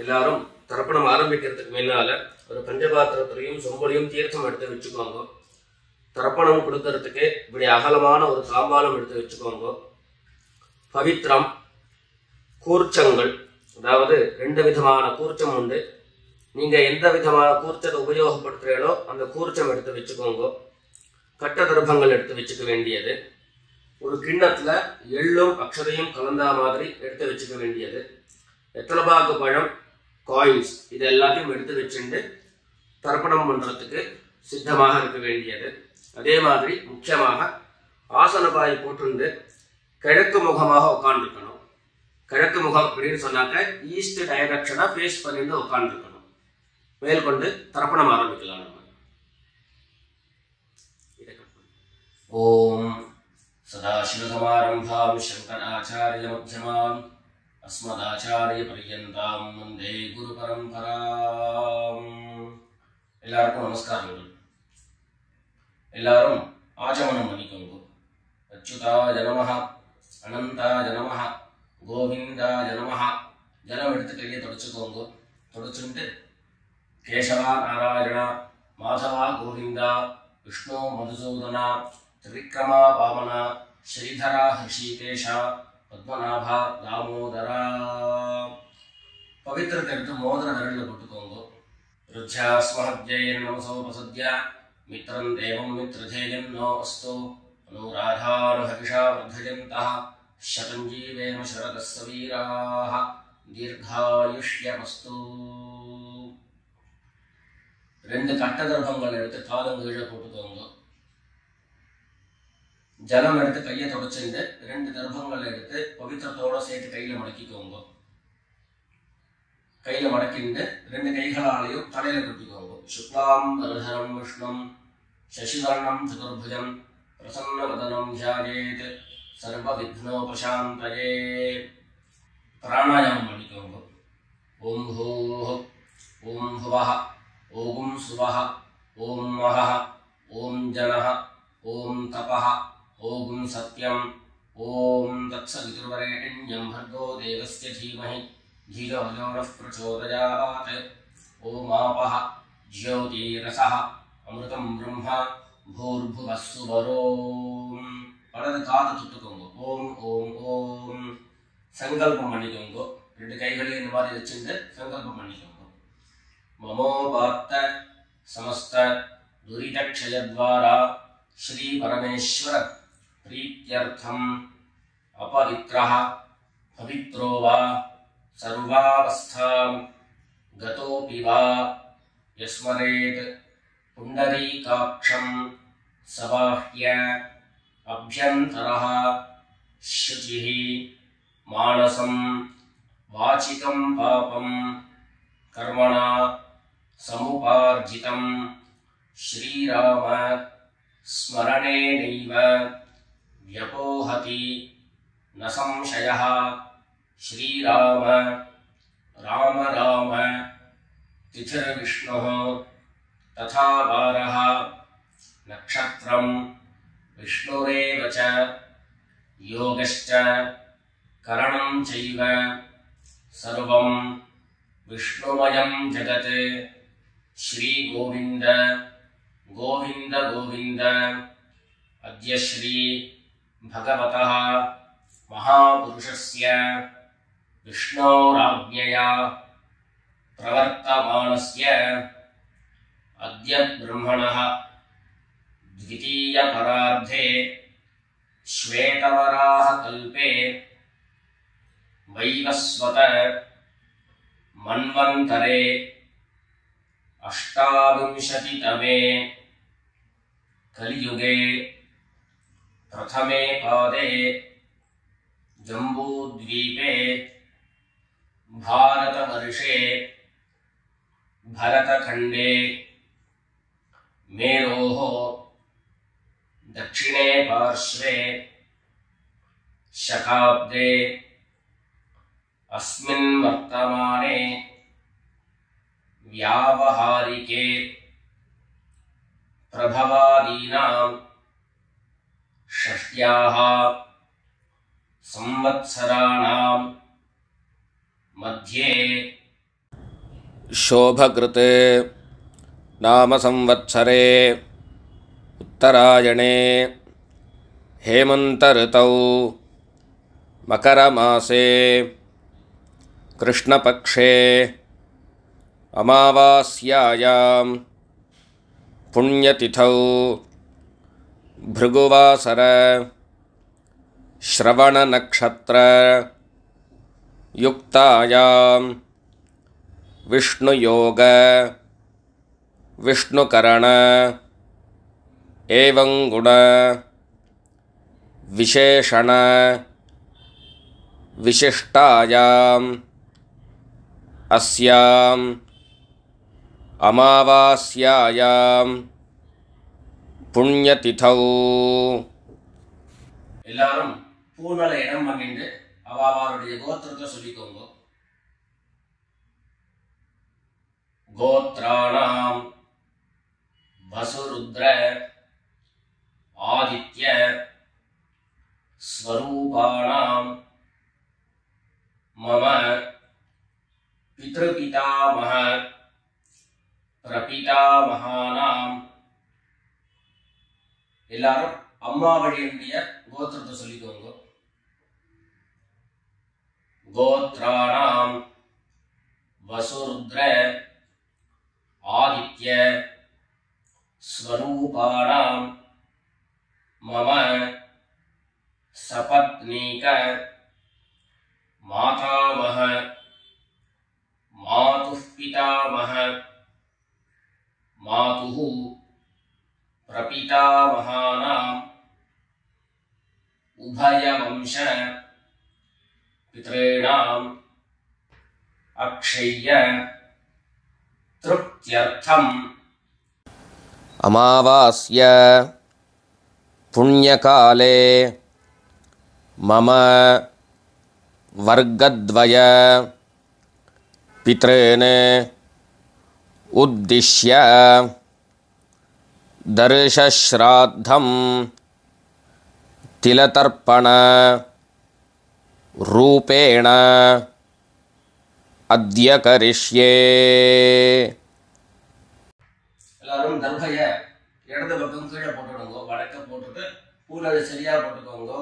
எல்லாரும் தர்ப்பணம் ஆரம்பிக்கிறதுக்கு முன்னால ஒரு பஞ்சபாத்திரத்திலையும் சொம்பலையும் தீர்த்தம் எடுத்து வச்சுக்கோங்க. தர்ப்பணம் கொடுக்கறதுக்கு இப்படி அகலமான ஒரு தாம்பாலம் எடுத்து வச்சுக்கோங்க. பவித்திரம், கூர்ச்சங்கள், அதாவது 2 விதமான கூர்ச்சம் உண்டு. நீங்க எந்த விதமான கூர்ச்சத்தை உபயோகப்படுத்துறீங்களோ அந்த கூர்ச்சம் எடுத்து வச்சுக்கோங்க. கட்ட தர்ப்பங்கள் எடுத்து வச்சுக்க வேண்டியது. ஒரு கிண்ணத்துல எள்ளும் அக்ஷதையும் கலந்தா மாதிரி எடுத்து வச்சுக்க வேண்டியது. வெத்தலைபாக்கு பழம், காயின்ஸ், இது எல்லாத்தையும் எடுத்து வச்சுட்டு தர்ப்பணம் பண்றதுக்கு சித்தமாக இருக்க வேண்டியது. அதே மாதிரி முக்கியமாக ஆசனபாய் போட்டு கிழக்கு முகமாக உட்காந்துருக்கணும். கிழக்கு முகம் அப்படின்னு சொன்னாக்க ஈஸ்ட் டைரக்ஷனா ஃபேஸ் பண்ணிட்டு உட்காந்துருக்கணும். மேற்கொண்டு தர்ப்பணம் ஆரம்பிக்கலாம். நம்ம ஓம் சதாசிவசமாரம்பாம் சங்கராச்சாரிய மத்யமாம் அஸ்மதாச்சாரிய பர்யந்தாம் வந்தே குரு பரம்பராம். எல்லாருக்கும் நமஸ்காரங்கள். எல்லாரும் ஆச்சமனம் பண்ணிக்கோங்க. அச்சுதாய நமஹ, அனந்தாய நமஹ, கோவிந்தாய நமஹ. ஜலம் எடுத்து கையை தொடச்சுக்கோங்க. தொடச்சுட்டு கேசவா நாராயணா, மாதவா கோவிந்தா, விஷ்ணு மதுசூதனா, திரிவிக்ரமா வாமனா, ஸ்ரீதரா ஹிருஷிகேஷா, பத்மநாபா தாமோதரா. பவித்திரத்தை எடுத்து மோதிர விரலில் போட்டுக்கோங்க. ருத்யாஸ்மஹத்யைர் நமசோபசத்ய மித்ரம் தேவம் மித்ரதேயம் நோ அஸ்து அனுராதானுஹவிஷா வர்தயந்தः சதம் ஜீவேம சரதஸ்ஸ வீராः தீர்காயுஷ்யமஸ்து. 2 கட்ட தர்ப்பங்கள் எடுத்து காலங்கீழ போட்டுக்கோங்க. ஜலம் எடுத்து கையை தொடச்சுட்டு 2 தர்ப்பங்கள் எடுத்து பவித்திரத்தோட சேர்த்து கையில மடக்கிக்கோங்க. கையில மடக்கிட்டு 2 கைகளாலையும் தலையில குத்திக்கோங்க. சுக்லாம் வரதரம் விஷ்ணும் சசிவர்ணம் சதுர்புஜம் பிரசன்னவதனம் தியாயேத் சர்வ விக்னோபசாந்தயே. பிராணாயாமம் பண்ணிக்கோங்க. ஓம் ஹோஹ, ஓம் ஹுவஹ, ஓம் சுவஹ, ஓம் மஹஹ, ஓம் ஜனஹ, ஓம் தபஹ, ஓம் சத்யம், ஓம் தத்சவிதுர்வரேண்யம் भर्गो देवस्य धीमहि धियो यो नः प्रचोदयात्. ஓம் ஆபஹ ஜ்யோதிரசஹ அமிர்தம் பிரம்மா பூர்புவः சுவரோம். வலது காது தொட்டுக்கோங்க. ஓம் ஓம் ஓம். சங்கல்பம் பண்ணிக்கோங்க. 2 கைகளையும் இந்த மாதிரி வச்சுட்டு சங்கல்பம் பண்ணிக்கோங்க. மமோபாத்த சமஸ்த துரிதக்ஷயத்வாரா ஸ்ரீ பரமேஸ்வர प्रीत्यर्थम अपवित्रः पवित्रो वा सर्वावस्थां गतोऽपि वा यस्मरेत् पुण्डरीकाक्षं सबाह्य अभ्यन्तरः शुचिः मानसं वाचिकं पापं कर्मणा समुपार्जितं श्रीराम स्मरणेनैव व्यपोहति न संशयः. श्रीराम राम राम तिथिर्विष्णुः तथा वारः नक्षत्रं विष्णुरेव च योगश्च करणं चैव सर्वं विष्णुमयं जगत्. श्री गोविंद गोविंद गोविंद. अद्य श्री भगवतः महापुरुषस्य विष्णोराज्ञया प्रवर्तमानस्य अद्य ब्रह्मणः द्वितीयपरार्धे श्वेतवराह कल्पे वैवस्वत मन्वन्तरे 28तमे कलियुगे प्रथमे पादे जम्बूद्वीपे भारतवर्षे भरतखण्डे मेरोः दक्षिणे पार्श्वे शकाब्दे अस्मिन् वर्तमाने व्यावहारिके प्रभवादीनां षष्ट्याः संवत्सराणां मध्ये शोभकृते नाम संवत्सरे उत्तरायणे हेमन्तऋतौ मकरमासे कृष्णपक्षे अमावास्यायां पुण्यतिथौ भृगुवासर श्रवणनक्षत्र युक्तायां विष्णुयोग विष्णुकरण एवं गुण विशेषण विशिष्टायाम् अस्याम् अमावास्यायां पुण्यतिथौ எல்லாரும் பூநல இடம் பண்ணிட்டு அவளுடைய கோத்திரத்தை சொல்லிக்கோங்க. கோத்ராணாம் வசுருத்ர ஆதித்ய ஸ்வரூபாணாம் மம பித்ருபிதாமஹ பிரபிதாமஹானாம். எல்லாரும் அம்மா வழியுடைய கோத்திரத்தை சொல்லிக்கோங்க. கோத்ராணாம் வசுருத்ர ஆதித்ய ஸ்வரூபாணாம் மம சபத்னீக மாதாமஹ மாதுः பிதாமஹ மாதுः பிரபிதாமஹானாம் உபயவம்ச பித்ரேணாம் அக்ஷய்ய திருப்த்யர்த்தம் அமாவாஸ்ய புண்ணியகாலே மம வர்க்கத்வய பித்ரேன் உத்திஷ்ய தர்ஷஸ்ராத்தம் திலதர்ப்பண ரூபேண அத்ய கரிஷ்யே. எல்லாரும் தர்பைய இடது பக்கம் கீழே போட்டுடுங்க. வடக்க போட்டுட்டு பூனது சரியா போட்டுக்கோங்க.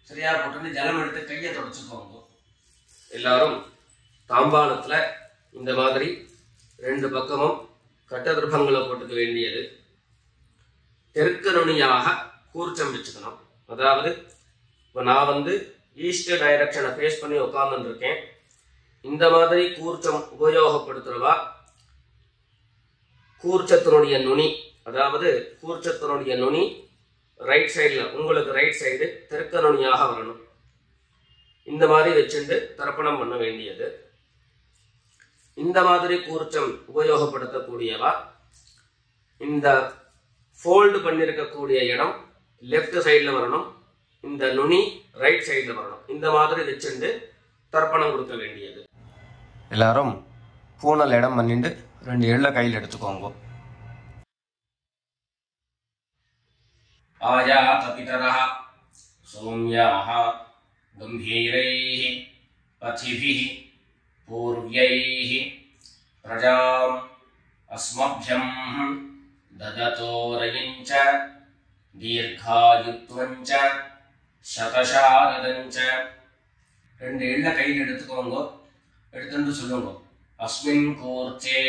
சரியா போட்டுட்டு ஜலம் எடுத்து கையை தொடச்சுக்கோங்க. எல்லாரும் தாம்பாளத்துல இந்த மாதிரி ரெண்டு பக்கமும் கட்ட திருப்பங்களை போட்டுக்க வேண்டியது. தெற்கு நுனியாக கூர்ச்சம் வச்சுக்கணும். அதாவது இப்போ நான் ஈஸ்ட் டைரக்ஷனை ஃபேஸ் பண்ணி உட்கார்ந்து இருக்கேன். இந்த மாதிரி கூர்ச்சம் உபயோகப்படுத்துறவா கூர்ச்சத்தினுடைய நுனி, அதாவது கூர்ச்சத்தினுடைய நுனி ரைட் சைடில், உங்களுக்கு ரைட் சைடு தெற்கு நுனியாக வரணும். இந்த மாதிரி வச்சுட்டு தர்ப்பணம் பண்ண வேண்டியது. இந்த மாதிரி கூர்ச்சம் உபயோகப்படுத்தக்கூடியவா இந்த ஃபோல்டு பண்ணியிருக்கக்கூடிய இடம் லெஃப்ட் சைடில் வரணும். இந்த நுனி ரைட் சைடில் வரணும். இந்த மாதிரி வச்சுட்டு தர்ப்பணம் கொடுக்க வேண்டியது. எல்லாரும் பூனல் இடம் பண்ணிட்டு ரெண்டு எள்ள கையில் எடுத்துக்கோங்க. ஆயாத பிதரஹ சௌம்யாஹ கம்பீரைஹ பதிபிஹ பூர்வ்யைஹ பிரஜாம் அஸ்மப்யம் தததோரயஞ்ச தீர்காயுத்வஞ்ச சதசாரதஞ்ச. ரெண்டு எள்ள கையில் எடுத்துக்கோங்க. எடுத்துட்டு சொல்லுங்க. அஸ்மின் கூர்ச்சே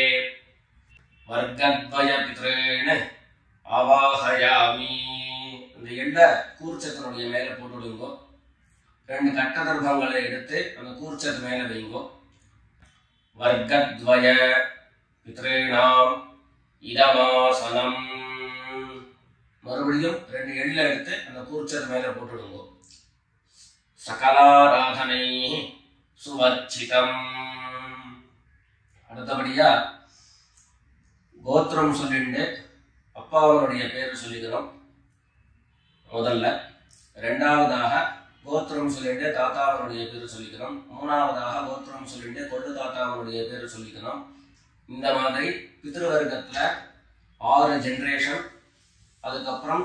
வர்க்கத்வய பித்ரேண அவாஹயாமி. இந்த எள்ள கூர்ச்சத்தினுடைய மேல போட்டுடுங்க. ரெண்டு கட்ட தர்ப்பங்களை எடுத்து அந்த கூர்ச்சத்து மேல வைங்க. வர்க்கத்வய பித்ரேணாம் இதமாசனம். மறுபடியும் ரெண்டு எள்ள எடுத்து அந்த கூர்ச்சத்து மேல போட்டுடுங்க. சகலாராதனை சுவர்ச்சிதம். அடுத்தபடியா கோத்திரம் சொல்லிட்டு அப்பாவனுடைய பேர் சொல்லிக்கிறோம் முதல்ல. ரெண்டாவதாக கோத்திரம் சொல்லிட்டு தாத்தாவனுடைய பேர் சொல்லிக்கணும். மூணாவதாக கோத்திரம் சொல்லிட்டு கொள்ளு தாத்தாவனுடைய பேர் சொல்லிக்கணும். இந்த மாதிரி பித்ருவர்க்கத்துல 6 ஜென்ரேஷன், அதுக்கப்புறம்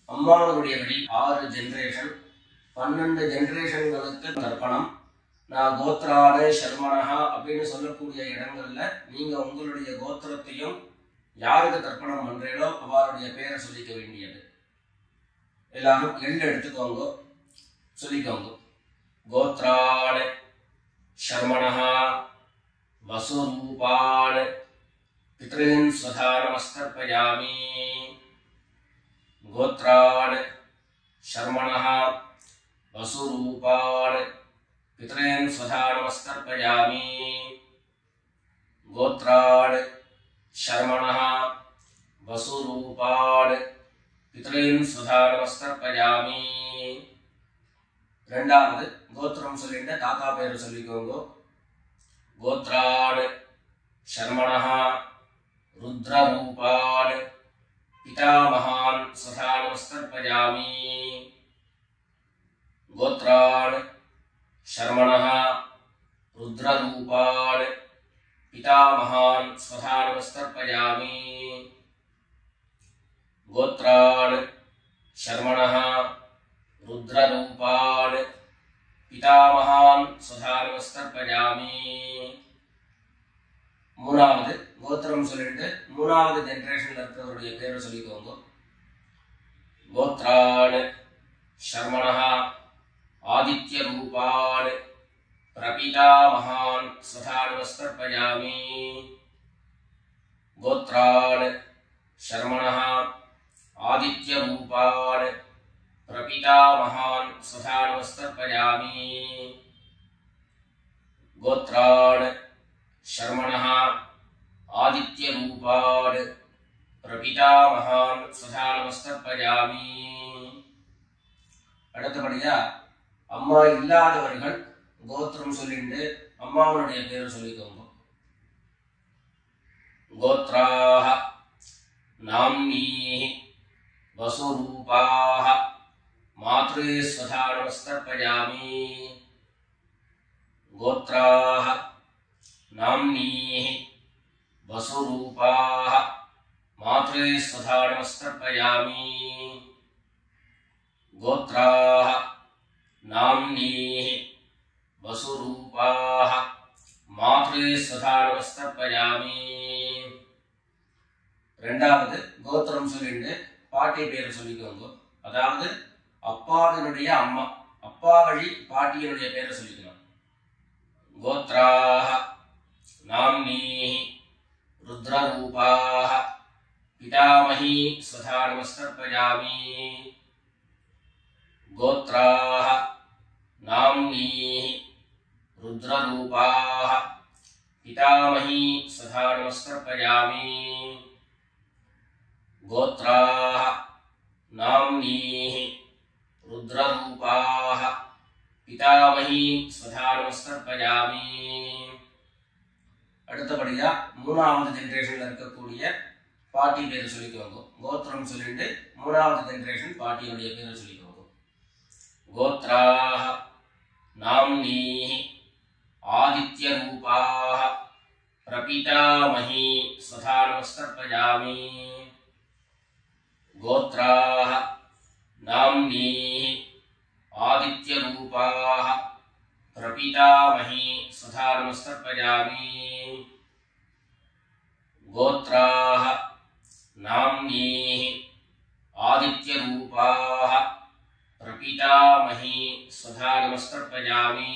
அம்மாவனுடைய வழி 6 ஜென்ரேஷன், 12 ஜென்ரேஷன்களுக்கு தர்ப்பணம். நான் கோத்ரான சர்மனஹா அப்படின்னு சொல்லக்கூடிய இடங்கள்ல நீங்க உங்களுடைய கோத்திரத்தையும் யாருக்கு தர்ப்பணம் பண்றீங்களோ அவருடைய பேரை சொல்லிக்க வேண்டியது. எல்லாரும் எள்ளு எடுத்துக்கோங்க, சொல்லிக்கோங்க. கோத்ரான சர்மனஹா வசுரூபான் பித்ருன் ஸ்வதா நமஸ்தர்ப்பயாமி. கோத்ரான் சர்மனஹா வசுரூபான் பித்ருன் ஸ்வதா நமஸ்தர்ப்பயாமி. கோத்ரான் சர்மணஹா வசுரூபான் பித்ருன் ஸ்வதா நமஸ்தர்ப்பயாமி. ரெண்டாவது கோத்திரம் சொல்லிட்டு தாத்தா பேரு சொல்லிக்கோங்க. கோத்ரான் சர்மணஹா ருத்ரரூபான் பிதாமகான் ஸ்வதா நமஸ்தர்ப்பயாமி. கோத்ரான் சர்மணஹா ருத்ரரூபான் பிதாமகான் ஸ்வதா நமஸ்தர்ப்பயாமி. கோத்ரான் சர்மணஹா ருத்ரரூபான் பிதாமகான் ஸ்வதா நமஸ்தர்ப்பயாமி. மூணாவது கோத்திரம் சொல்லிட்டு மூணாவது ஜெனரேஷன்ல இருக்கிறவருடைய பேரை சொல்லிக்கோங்க. கோத்ரான் சர்மணஹா ஆதித்ய ரூபான் பிரபிதாமகான் ஸ்வதா நமஸ்தர்ப்பயாமி. கோத்ரான் சர்மணஹா ஆதித்ய ரூபான் பிரபிதாமகான் ஸ்வதா நமஸ்தர்ப்பயாமி. கோத்ரான் சர்மணஹா ஆதித்ய ரூபான் பிரபிதாமகான் ஸ்வதா நமஸ்தர்ப்பயாமி. அடுத்தபடியா அம்மா இல்லாதவர்கள் கோத்திரம் சொல்லிட்டு அம்மாவனுடைய பேரை சொல்லிக்கோங்க. கோத்ராஹ நாம்னீஹி வசுரூபாஹ மாத்ரே ஸ்வதா நமஸ்தர்ப்பயாமி. கோத்ராஹ நாம்னீஹி வசுரூபாஹ மாத்ரே ஸ்வதா நமஸ்தர்ப்பயாமி. கோத்ராஹ நாம்னீஹி வசுரூபாஹ மாத்ரே ஸ்வதா நமஸ்தர்ப்பயாமி. ரெண்டாவது கோத்திரம் சொல்லிட்டு பாட்டி பேரை சொல்லிக்கோங்க. அதாவது அப்பாவினுடைய அம்மா, அப்பா வழி பாட்டியினுடைய பேரை சொல்லிக்கணும். கோத்ராஹ நாம்னீஹி ருத்ரரூபாஹ பிதாமஹி ஸ்வதா நமஸ்தர்ப்பயாமி. கோத்ராஹ நாம்னீஹி ருத்ரரூபாஹ பிதாமஹி ஸ்வதா நமஸ்தர்ப்பயாமி. கோத்ராஹ நாம்னீஹி ருத்ரரூபாஹ பிதாமஹி ஸ்வதா நமஸ்தர்ப்பயாமி. அடுத்தபடியா மூணாவது ஜெனரேஷன்ல இருக்கக்கூடிய பாட்டி பேரை சொல்லிக்கோங்க. கோத்திரம் சொல்லிட்டு மூணாவது ஜெனரேஷன் பாட்டியுடைய பேரை சொல்லிக்கோங்க. கோத்ராஹ நாம்னீஹி ஆதித்ய ரூபாஹ பிரபிதாமஹி ஸ்வதா நமஸ்தர்ப்பயாமி. கோத்ராஹ நாம்னீஹி ஆதித்ய ரூபாஹ பிரபிதாமஹி ஸ்வதா நமஸ்தர்ப்பயாமி. கோத்ராஹ நாம்னீஹி ஆதித்ய ரூபாஹ பிரபிதாமஹி ஸ்வதா நமஸ்தர்ப்பயாமி.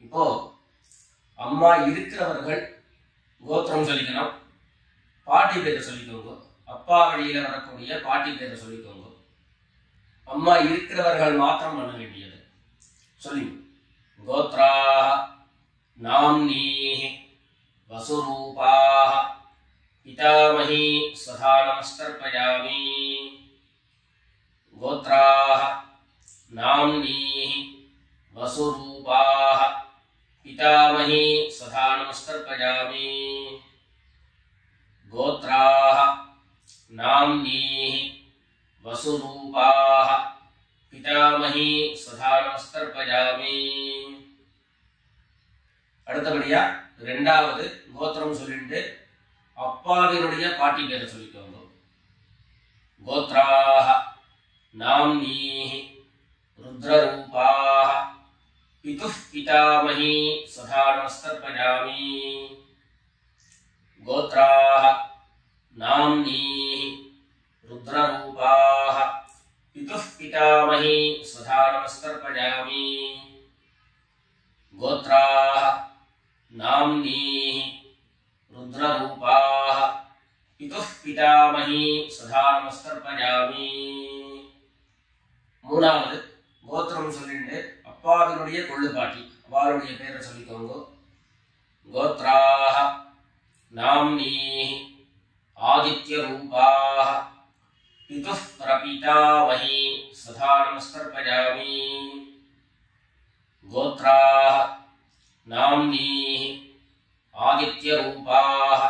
இப்போ அம்மா இருக்கிறவர்கள் கோத்திரம் சொல்லிக்கணும், பாட்டி பேரை சொல்லிக்கோங்க. அப்பா வழியில வரக்கூடிய பாட்டி பேரை சொல்லிக்கோங்க. அம்மா இருக்கிறவர்கள் மாத்திரம் பண்ண வேண்டியது. சொல்லி கோத்ராஹ நாம்னீஹி வசுரூபாஹ பிதாமஹி ஸ்வதா நமஸ்தர்ப்பயாமி. கோத்ராஹ நாம்னீஹி வசுரூபாஹ பிதாமஹி ஸ்வதா நமஸ்தர்ப்பயாமி. கோத்ராஹ நாம்னீஹி வசுரூபாஹ பிதாமகி சதா நமஸ்தர்ப்பயாமி. அடுத்தபடியா ரெண்டாவது கோத்திரம் சொல்லிட்டு அப்பாவினுடைய பாட்டி பேரை சொல்லிக்கோங்க. கோத்ராஹ நாம்னீஹி ருத்ரரூபாஹ பிதுः பிதாமகி சதா நமஸ்தர்ப்பயாமி. கோத்ராஹ நாம்னீஹி ருத்ரரூபாஹ பிதுः பிதாமகி சதா நமஸ்தர்ப்பயாமி. கோத்ராஹ நாம்னீஹி ருத்ரரூபாஹ பிதுः பிதாமகி சதா நமஸ்தர்ப்பயாமி. மூணாவது கோத்திரம் சொல்லிட்டு அப்பாவினுடைய கொள்ளுப்பாட்டி அவருடைய பேரை சொல்லிக்கோங்க. கோத்ராஹ நாம்னீஹி ஆதித்யரூபாஹ பிதுः பிரபிதாமகி சதா நமஸ்தர்ப்பயாமி. கோத்ராஹ நாம்னீஹி ஆதித்யரூபாஹ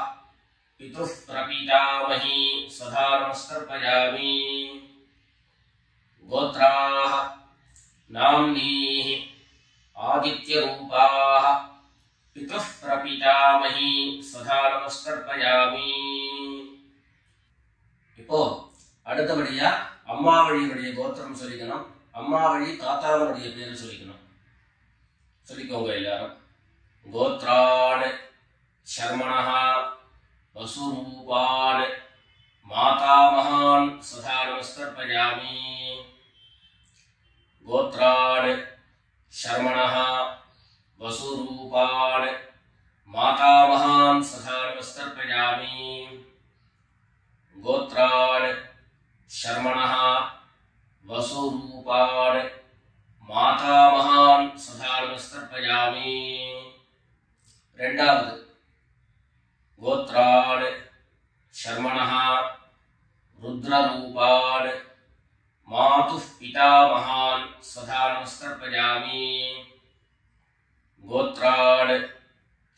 பிதுः பிரபிதாமகி சதா நமஸ்தர்ப்பயாமி. கோத்ராஹ நாம்னீஹி ஆதித்யரூபாஹ பிதுः பிரபிதாமகி சதா நமஸ்தர்ப்பயாமி. இப்போ அடுத்தபடியா அம்மா வழியினுடைய கோத்திரம் சொல்லிக்கணும். அம்மா வழி தாத்தாவனுடைய பேரு சொல்லிக்கணும். சொல்லிக்கோங்க எல்லாரும். கோத்ரான் சர்மணஹ வசுரூபான் மாதாமகான் சதா நமஸ்தர்ப்பயாமி. கோத்ரான் சர்மணஹ வசுரூபான் மாதாமகான் சதா நமஸ்தர்ப்பயாமி. கோத்ரான் சர்மணஹ வசுரூபான் மாதாமகான் சதா நமஸ்தர்ப்பயாமி. ரெண்டாவது கோத்ரான் சர்மணஹ ருத்ரரூபான் மாதுः பிதாமகான் சதா நமஸ்தர்ப்பயாமி. கோத்ரான்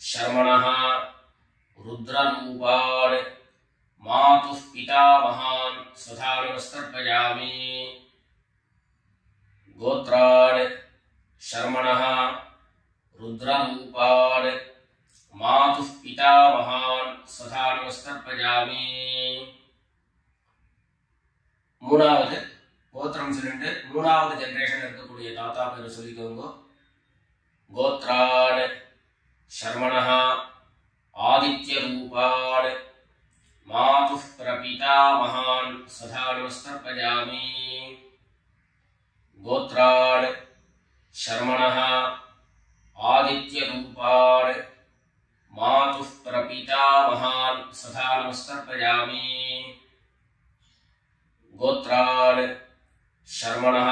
சர்மணஹ ருத்ரரூபான் மாதுः பிதாமகான் சதா நமஸ்தர்ப்பயாமி. கோத்ரான் சர்மணஹ ருத்ரரூபான் மாதுः பிதாமகான் சதா நமஸ்தர்ப்பயாமி. மூணாவது கோத்திரம் சொல்லிட்டு மூணாவது ஜெனரேஷன் இருக்கக்கூடிய தாத்தா பேரை சொல்லிக்கோங்க. கோத்ரான் சர்மணஹ ஆதித்யரூபான் மாதுः பிரபிதாமகான் சதா நமஸ்தர்ப்பயாமி. கோத்ரான் சர்மணஹ ஆதித்யரூபான் மாதுः பிரபிதாமகான் சதா நமஸ்தர்ப்பயாமி. கோத்ரான் சர்மணஹ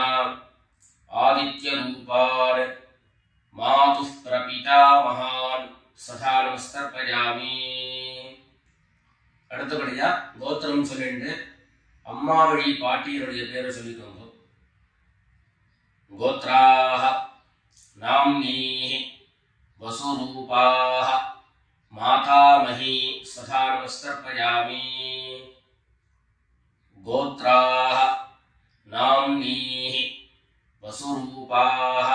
ஆதித்யரூபான் மாதுः பிரபிதாமகான் சதா நமஸ்தர்ப்பயாமி. அடுத்தபடியா கோத்திரம் சொல்லிட்டு அம்மா வழி பாட்டியருடைய பேரை சொல்லிக்கோங்க. கோத்ராஹ நாம்னீஹி வசுரூபாஹ மாதாமகி சதா நமஸ்தர்ப்பயாமி. கோத்ராஹ நாம்னீஹி வசுரூபாஹ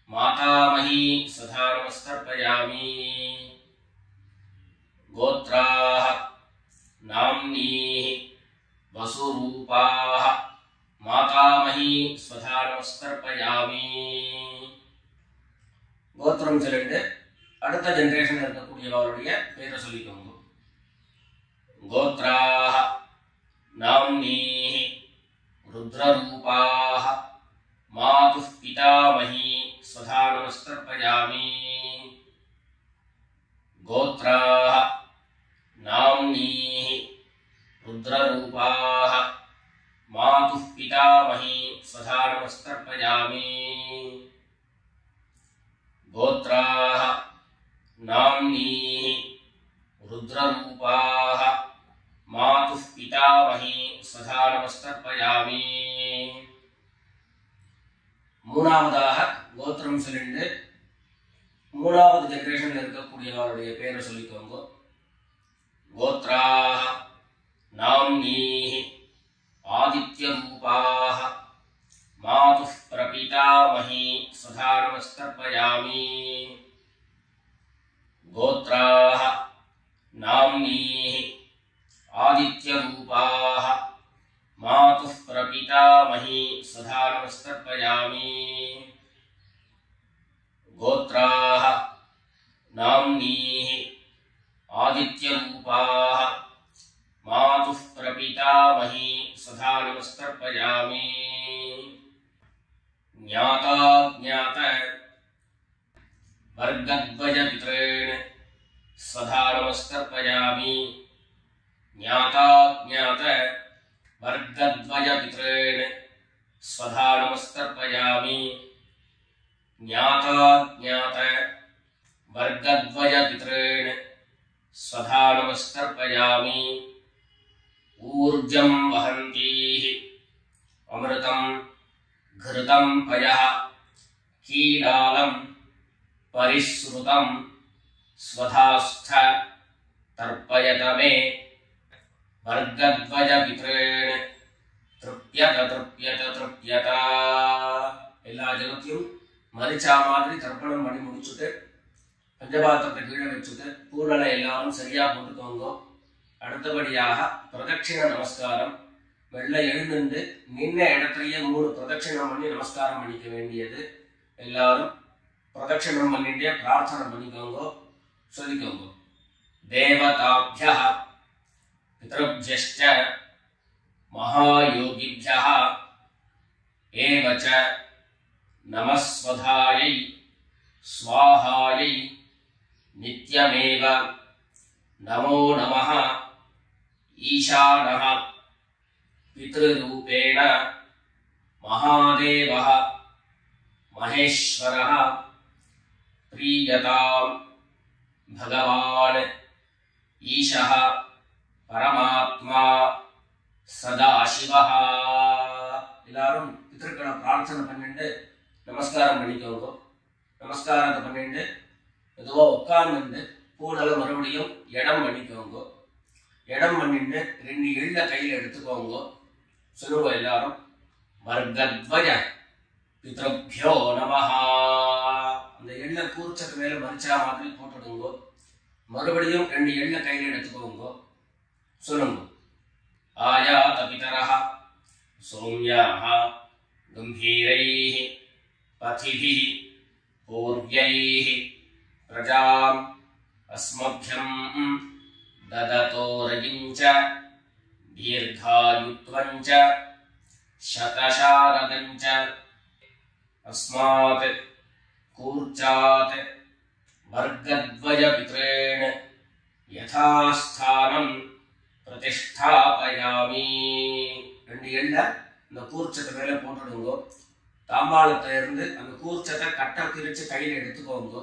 மாதாமகி சதா நமஸ்தர்ப்பயாமி. கோத்ராஹ நாம்னீஹி வசுரூபாஹ மாதாமகி சதா நமஸ்தர்ப்பயாமி. கோத்திரம் சொல்லிட்டு அடுத்த ஜெனரேஷன் இருக்கக்கூடியவருடைய பேரை சொல்லிக்கோங்க. கோத்ராஹ நாம்னீஹி ருத்ரரூபாஹ மாதுः பிதாமகி சதா நமஸ்தர்ப்பயாமி. கோத்ராஹ நாம்னீஹி ருத்ரரூபாஹ மாதுः பிதாமகி சதா நமஸ்தர்ப்பயாமி. கோத்ராஹ நாம்னீஹி ருத்ரரூபாஹ மாதுः பிதாமகி சதா நமஸ்தர்ப்பயாமி. மூணாவதாக கோத்திரம் சொல்லிட்டு மூணாவது ஜெனரேஷன்ல இருக்கக்கூடியவருடைய பேரை சொல்லிக்கோங்க. கோத்ராஹ நாம்னீஹி ஆதித்யரூபாஹ मातुः प्रपितामही स्वधा नमस्तर्पयामि। गोत्राः नाम्नीः आदित्यरूपाः मातुः प्रपितामही स्वधा नमस्तर्पयामि। गोत्राः नाम्नीः आदित्यरूपाः मातुः प्रपितामही स्वधा नमस्तर्पयामि। ज्ञाता ज्ञात वर्गद्वयपितॄन् स्वधा नमस्तर्पयामि। ज्ञाता ज्ञात वर्गद्वयपितॄन् स्वधा नमस्तर्पयामि। ज्ञाता ज्ञात वर्गद्वयपितॄन् स्वधा नमस्तर्पयामि। ऊर्जं वहन्तीः अमृतं घृतं पयः कीलालं परिश्रुतं स्वधास्थ तर्पयत मे। वर्गद्वयपितॄन् तृप्यत तृप्यत तृप्यत। எல்லா ஜனத்தையும் மரிச்சா மாதிரி தர்ப்பணம் பண்ணி முடிச்சுட்டு பஞ்சபாத்திரத்தை கீழே வச்சுட்டு பூரணை எல்லாரும் சரியா போட்டுக்கோங்க. அடுத்தபடியாக பிரதட்சிண நமஸ்காரம். வெள்ளை எழுந்து நின்ன இடத்துலயே 3 பிரதட்சிணம் பண்ணி நமஸ்காரம் பண்ணிக்க வேண்டியது. எல்லாரும் பிரதட்சிணம் பண்ணிட்டே பிரார்த்தனை பண்ணிக்கோங்க, சொல்லிக்கோங்க. தேவதாப்யः பித்ருப்யश्च மகாயோகிभ्यः एव च नमस्वधायै स्वाहायै नित्यमेव नमो नमः। ईशानः पितृरूपेण महादेवः महेश्वरः प्रीयतां भगवान् ईशः परमात्मा सदाशिवः। எல்லாரும் பித்ருக்களை பிரார்த்தனை பண்ணிட்டு நமஸ்காரம் பண்ணிக்கோங்க. நமஸ்காரத்தை பண்ணிட்டு மெதுவா உட்கார்ந்து பூனல மறுபடியும் இடம் பண்ணிக்கோங்க. இடம் பண்ணிட்டு 2 எள்ள கையில எடுத்துக்கோங்க. சொல்லுங்க எல்லாரும். வர்கத்வய பித்ருப்யோ நமஹ. அந்த எள்ள கூர்ச்சத்து மேல மரிச்சா மாதிரி போட்டுடுங்க. மறுபடியும் 2 எள்ள கையில எடுத்துக்கோங்க. சொல்லுங்க. ஆயாத பிதரஹ சௌம்யாஹ கம்பீரைஹ पथिभिः पूर्व्यैः प्रजाम् अस्मभ्यम् ददतो रयिञ्च दीर्घायुत्वञ्च शतशारदञ्च अस्मात् कूर्चात् वर्गद्वयपितॄन् यथास्थानं प्रतिष्ठापयामि. 2 எள்ள இந்த கூர்ச்சத்தை மேல போட்டுடுங்க. தாம்பாளத்துல இருந்து அந்த கூர்ச்சத்தை கட்ட பிரிச்சு கையில எடுத்துக்கோங்க.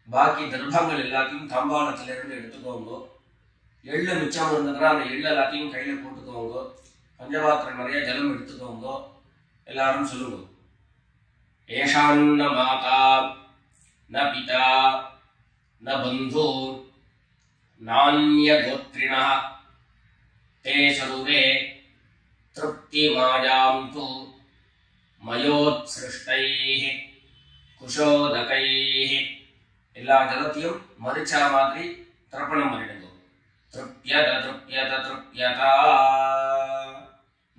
பாக்கி தர்ப்பங்கள் எல்லாத்தையும் தாம்பாளத்துல இருந்து எடுத்துக்கோங்க. எள்ளு மிச்சம் இருந்ததுன்னா அந்த எள்ளு எல்லாத்தையும் கையில போட்டுக்கோங்க. பஞ்சபாத்திரம் நிறைய ஜலம் எடுத்துக்கோங்க. எல்லாரும் சொல்லுங்க. ஏஷான்ன மாதா ந பிதா ந பந்து நான்ய கோத்ரிணः தே சர்வே திருப்திமாயாம் து மயோத்ஸ்ருஷ்டைः குஷோதகைः. எல்லா ஜலத்தையும் மரிச்சா மாதிரி தர்ப்பணம் பண்ணிடுங்க. திருப்யத திருப்யத திருப்யதா.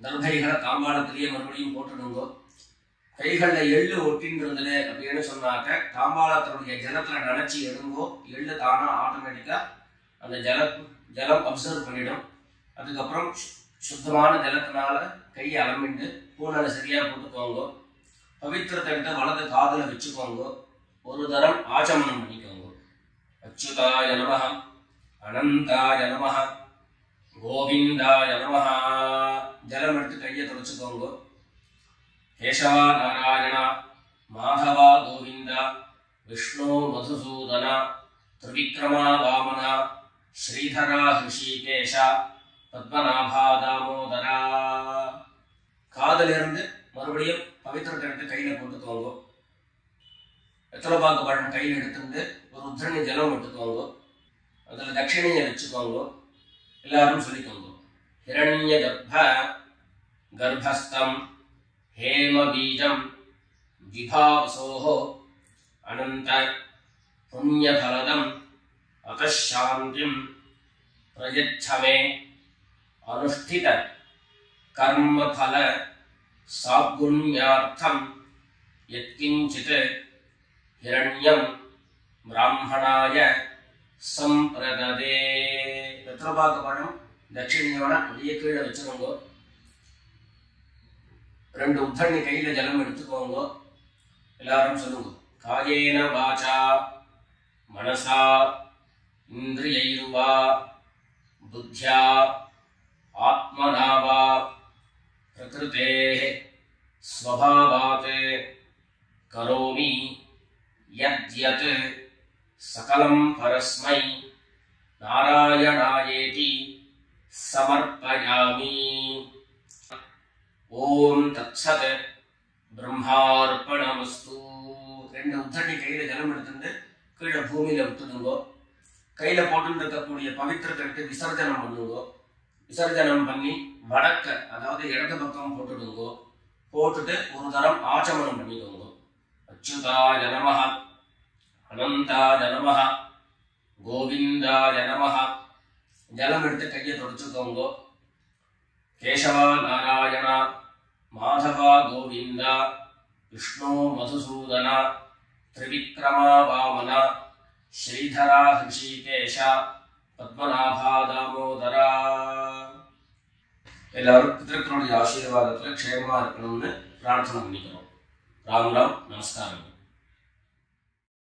தர்பைகளை தாம்பாளத்திலேயே மறுபடியும் போட்டுடுங்க. கைகள்ல எள்ளு ஒட்டின்றது அப்படின்னு சொன்னாக்க தாம்பாளத்தினுடைய ஜலத்துல நினைச்சு எடுங்கோ. எள்ளு தானா ஆட்டோமேட்டிக்கா அந்த ஜலம் அப்சர்வ் பண்ணிடும். அதுக்கப்புறம் சுத்தமான ஜலத்தினால கையை அலம்பிட்டு பூனலை சரியா போட்டுக்கோங்க. பவித்திரத்தை விட்டு வலது காதுல வச்சுக்கோங்க. ஒரு தரம் ஆச்சமனம் பண்ணிக்கோங்க. அச்சுதாய நமஹ அனந்தாய நமஹ கோவிந்தாய நமஹ. ஜலம் எடுத்து கையை தொடச்சுக்கோங்க. கேசவா நாராயணா மாதவா கோவிந்தா விஷ்ணு மதுசூதனா திரிவிக்ரமா வாமனா ஸ்ரீதரா ஹிருஷிகேஷா பத்மநாபா தாமோதரா. காதல இருந்து மறுபடியும் பவித்திரத்தை எடுத்து கையில போட்டுக்கோங்க. வெத்தலைப்பாக்கு பழம் கையில் எடுத்துட்டு ஒரு உத்திரணி ஜலம் எடுத்துக்கோங்க. அதுல தட்சிணையை வச்சுக்கோங்க. எல்லாரும் சொல்லிக்கோங்க. ஹிரண்ய கர்ப்ப கர்ப்பஸ்தம் हेमबीजं विभावसोः अनंत पुण्यफलदम् अतः शान्तिं प्रयच्छ मे अनुष्ठित कर्मफल सागुण्यार्थं यत्किंचित् हिरण्यं ब्राह्मणाय संप्रददे. पितृभाग पणम दक्षिणयोड அப்படியே கீழே வச்சுக்கோங்க. ரெண்டு உத்தரணி கையில ஜலம் எடுத்துக்கோங்க. எல்லாரும் சொல்லுங்க. காயேன வாசா मनसा इंद्रियैर्वा बुद्ध्या आत्मना वा प्रकृतेः स्वभावात् करोमि यद्यत् सकलं परस्मै नारायणायेति समर्पयामि. ओम तत्सत् ब्रह्मार्पणमस्तु. ரெண்டு உத்தரணி கையில ஜலம் எடுத்துட்டு கீழே பூமியில விட்டுடுங்கோ. கையில போட்டுருக்கக்கூடிய பவித்திரத்தை விட்டு விசர்ஜனம் பண்ணுங்கோ. விசர்ஜனம் பண்ணி வடக்க அதாவது இடது பக்கம் போட்டுடுங்கோ. போட்டுட்டு ஒரு தரம் ஆச்சமனம் பண்ணிக்கோங்க. அச்சுதாய நமஹ, அனந்தாய நமஹ, கோவிந்தாய நமஹ. ஜலம் எடுத்து கையை தொடச்சுக்கோங்க. கேசவா நாராயண, மாதவா கோவிந்தா, விஷ்ணு மதுசூதன, त्रिविक्रमा वामन, श्रीधरा ऋषिकेश, पद्मनाभा दामोदरा. எல்லாரும் பித்ருக்களுடைய ஆசீர்வாதத்துல க்ஷேமமா இருக்கணும்னு பிரார்த்தனை பண்ணிக்கிறோம். ராம் ராம், நமஸ்காரம்.